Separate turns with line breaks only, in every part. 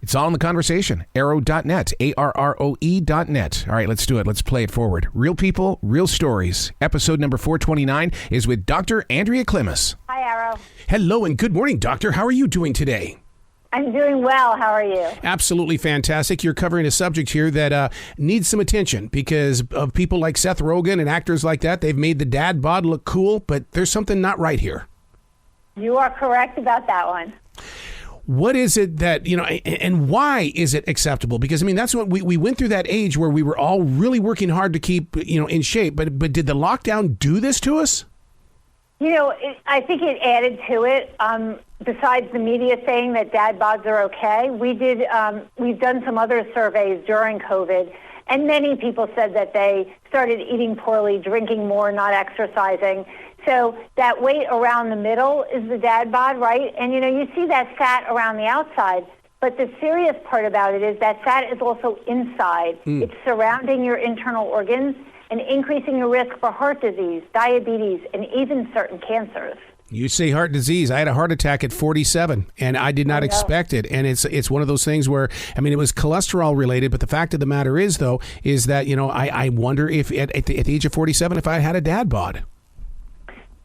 It's all in the conversation. Arrow.net, ARROE.net. All right, let's do it. Let's play it forward. Real people, real stories. Episode number 429 is with Dr. Andrea Klemes.
Hi, Arrow.
Hello and good morning, doctor. How are you doing today?
I'm doing well. How are you?
Absolutely fantastic. You're covering a subject here that needs some attention because of people like Seth Rogen and actors like that. They've made the dad bod look cool, but there's something not right here.
You are correct about that one.
What is it that, and why is it acceptable? Because, I mean, that's what we went through that age where we were all really working hard to keep, in shape. But did the lockdown do this to us?
I think it added to it. Besides the media saying that dad bods are okay, we've done some other surveys during COVID, and many people said that they started eating poorly, drinking more, not exercising. So that weight around the middle is the dad bod, right? And, you see that fat around the outside. But the serious part about it is that fat is also inside. It's surrounding your internal organs and increasing your risk for heart disease, diabetes, and even certain cancers. You
say heart disease. I had a heart attack at 47, and I did not expect it. And it's one of those things where, I mean, it was cholesterol related, but the fact of the matter is, though, is that, I wonder if at the age of 47, if I had a dad bod.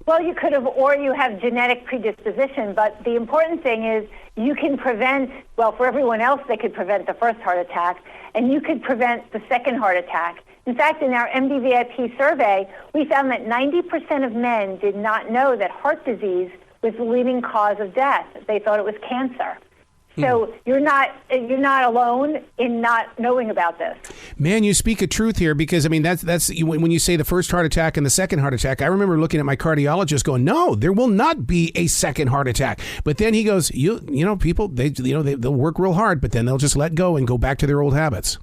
Well, you could have, or you have genetic predisposition, but the important thing is you can prevent, well, for everyone else, they could prevent the first heart attack, and you could prevent the second heart attack. In fact, in our MDVIP survey, we found that 90% of men did not know that heart disease was the leading cause of death. They thought it was cancer. So you're not alone in not knowing about this.
Man, you speak a truth here because, I mean, that's when you say the first heart attack and the second heart attack, I remember looking at my cardiologist going, no, there will not be a second heart attack. But then he goes, people, they'll work real hard, but then they'll just let go and go back to their old habits.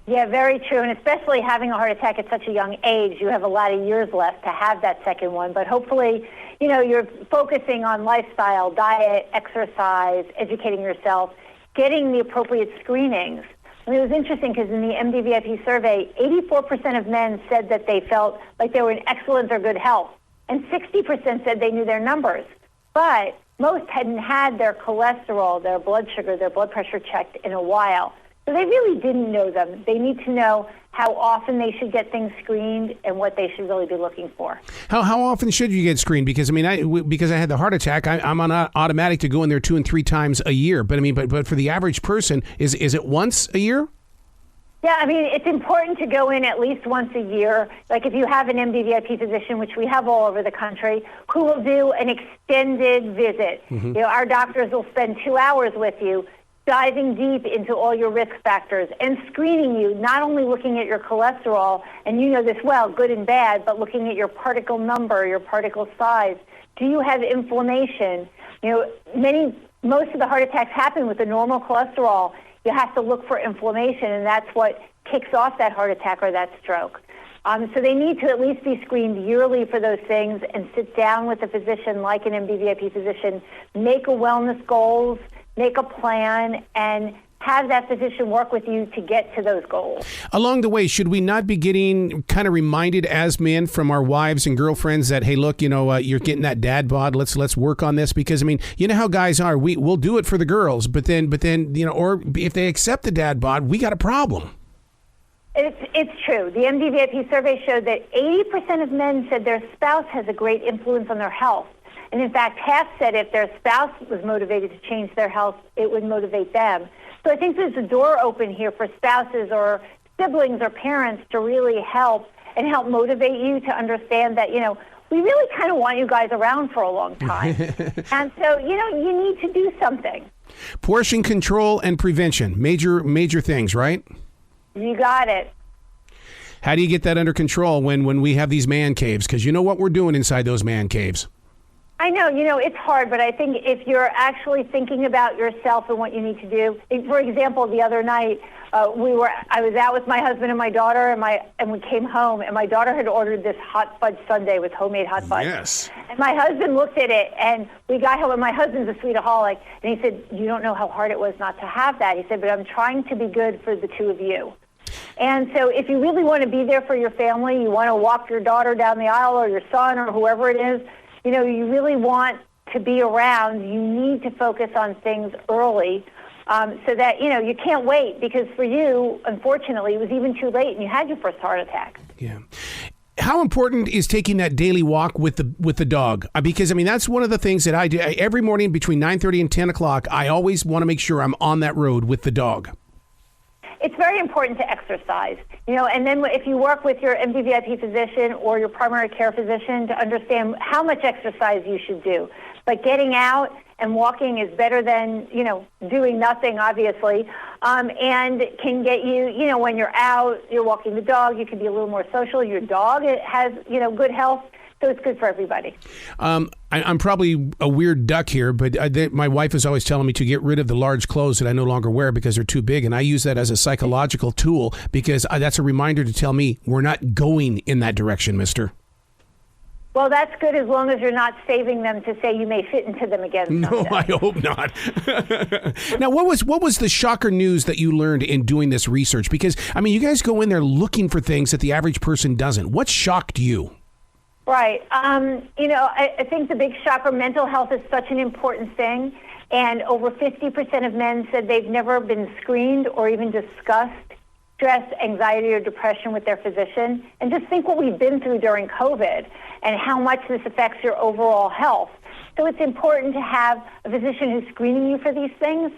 Yeah, very true. And especially having a heart attack at such a young age, you have a lot of years left to have that second one. But hopefully, you're focusing on lifestyle, diet, exercise, educating yourself, getting the appropriate screenings. I mean, it was interesting because in the MDVIP survey, 84% of men said that they felt like they were in excellent or good health, and 60% said they knew their numbers. But most hadn't had their cholesterol, their blood sugar, their blood pressure checked in a while. So they really didn't know them. They need to know how often they should get things screened and what they should really be looking for.
How often should you get screened? Because, I mean, because I had the heart attack, I'm on automatic to go in there 2 and 3 times a year. But, I mean, but for the average person, is it once a year?
Yeah, I mean, it's important to go in at least once a year. Like if you have an MDVIP physician, which we have all over the country, who will do an extended visit. Our doctors will spend 2 hours with you, diving deep into all your risk factors and screening you, not only looking at your cholesterol, and you know this well, good and bad, but looking at your particle number, your particle size. Do you have inflammation? Most of the heart attacks happen with the normal cholesterol. You have to look for inflammation, and that's what kicks off that heart attack or that stroke. So they need to at least be screened yearly for those things and sit down with a physician like an MDVIP physician, make a wellness goals, make a plan, and have that physician work with you to get to those goals. Along
the way, should we not be getting kind of reminded as men from our wives and girlfriends that, hey, look, you're getting that dad bod. Let's work on this because, I mean, you know how guys are. We'll do it for the girls, but then, or if they accept the dad bod, we got a problem.
It's true. The MDVIP survey showed that 80% of men said their spouse has a great influence on their health. And in fact, half said if their spouse was motivated to change their health, it would motivate them. So I think there's a door open here for spouses or siblings or parents to really help motivate you to understand that, we really kind of want you guys around for a long time. And so, you need to do something.
Portion control and prevention, major things, right?
You got it.
How do you get that under control when we have these man caves? Because you know what we're doing inside those man caves.
I know, it's hard, but I think if you're actually thinking about yourself and what you need to do, for example, the other night, I was out with my husband and my daughter, and we came home, and my daughter had ordered this hot fudge sundae with homemade hot fudge.
Yes.
And my husband looked at it, and we got home, and my husband's a sweetaholic, and he said, you don't know how hard it was not to have that. He said, but I'm trying to be good for the two of you. And so if you really want to be there for your family, you want to walk your daughter down the aisle or your son or whoever it is, you really want to be around, you need to focus on things early so that, you can't wait, because for you, unfortunately, it was even too late and you had your first heart attack.
Yeah. How important is taking that daily walk with the dog? Because, that's one of the things that I do every morning between 9:30 and 10 o'clock. I always want to make sure I'm on that road with the dog.
It's very important to exercise, and then if you work with your MDVIP physician or your primary care physician to understand how much exercise you should do. But getting out and walking is better than, doing nothing, obviously, and can get you, when you're out, you're walking the dog, you can be a little more social. Your dog has, good health, so it's good for everybody.
I'm probably a weird duck here, but my wife is always telling me to get rid of the large clothes that I no longer wear because they're too big, and I use that as a psychological tool because that's a reminder to tell me we're not going in that direction, mister.
Well, that's good as long as you're not saving them to say you may fit into them again someday.
No, I hope not. Now, what was the shocker news that you learned in doing this research? Because, you guys go in there looking for things that the average person doesn't. What shocked you?
Right. I think the big shocker, mental health is such an important thing. And over 50% of men said they've never been screened or even discussed stress, anxiety, or depression with their physician. And just think what we've been through during COVID and how much this affects your overall health. So it's important to have a physician who's screening you for these things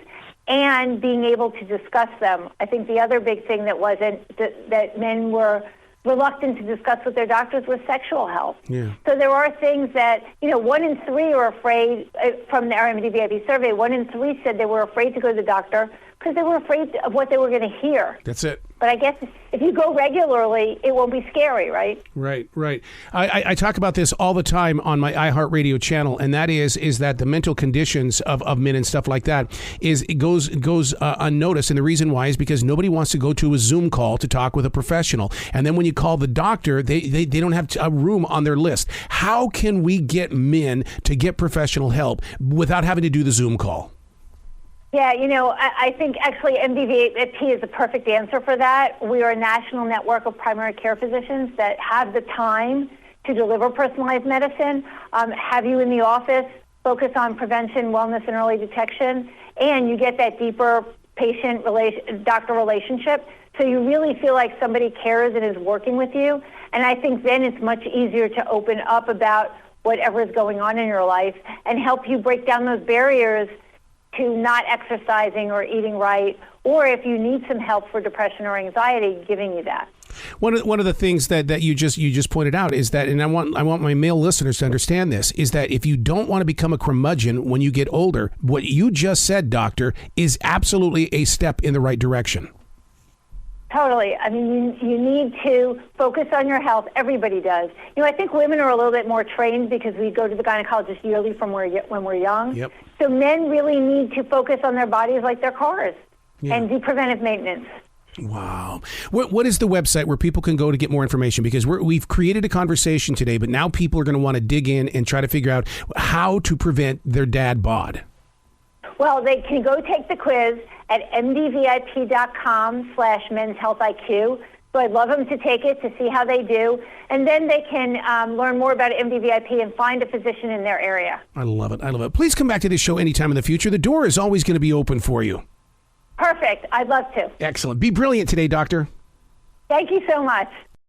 and being able to discuss them. I think the other big thing that men were reluctant to discuss with their doctors was sexual health.
Yeah.
So there are things that, 1 in 3 are afraid, from the MDVIP survey, 1 in 3 said they were afraid to go to the doctor because they were afraid of what they were going to hear.
That's it.
But I guess if you go regularly, it won't be scary, right?
Right. I talk about this all the time on my iHeartRadio channel, and that is that the mental conditions of men and stuff like that goes unnoticed. And the reason why is because nobody wants to go to a Zoom call to talk with a professional. And then when you call the doctor, they don't have a room on their list. How can we get men to get professional help without having to do the Zoom call?
Yeah, I think actually MDVIP is the perfect answer for that. We are a national network of primary care physicians that have the time to deliver personalized medicine, have you in the office, focus on prevention, wellness, and early detection, and you get that deeper patient-doctor relationship. So you really feel like somebody cares and is working with you. And I think then it's much easier to open up about whatever is going on in your life and help you break down those barriers to not exercising or eating right, or if you need some help for depression or anxiety, giving you that.
One of the things that you just pointed out is that, and I want my male listeners to understand this, is that if you don't want to become a curmudgeon when you get older, what you just said, doctor, is absolutely a step in the right direction.
Totally. You need to focus on your health. Everybody does. I think women are a little bit more trained because we go to the gynecologist yearly when we're young.
Yep.
So men really need to focus on their bodies like their cars and do preventive maintenance.
Wow. What is the website where people can go to get more information? Because we've created a conversation today, but now people are going to want to dig in and try to figure out how to prevent their dad bod.
Well, they can go take the quiz at mdvip.com/men's health IQ. So I'd love them to take it to see how they do. And then they can learn more about MDVIP and find a physician in their area.
I love it. Please come back to this show anytime in the future. The door is always going to be open for you.
Perfect. I'd love to.
Excellent. Be brilliant today, doctor.
Thank you so much.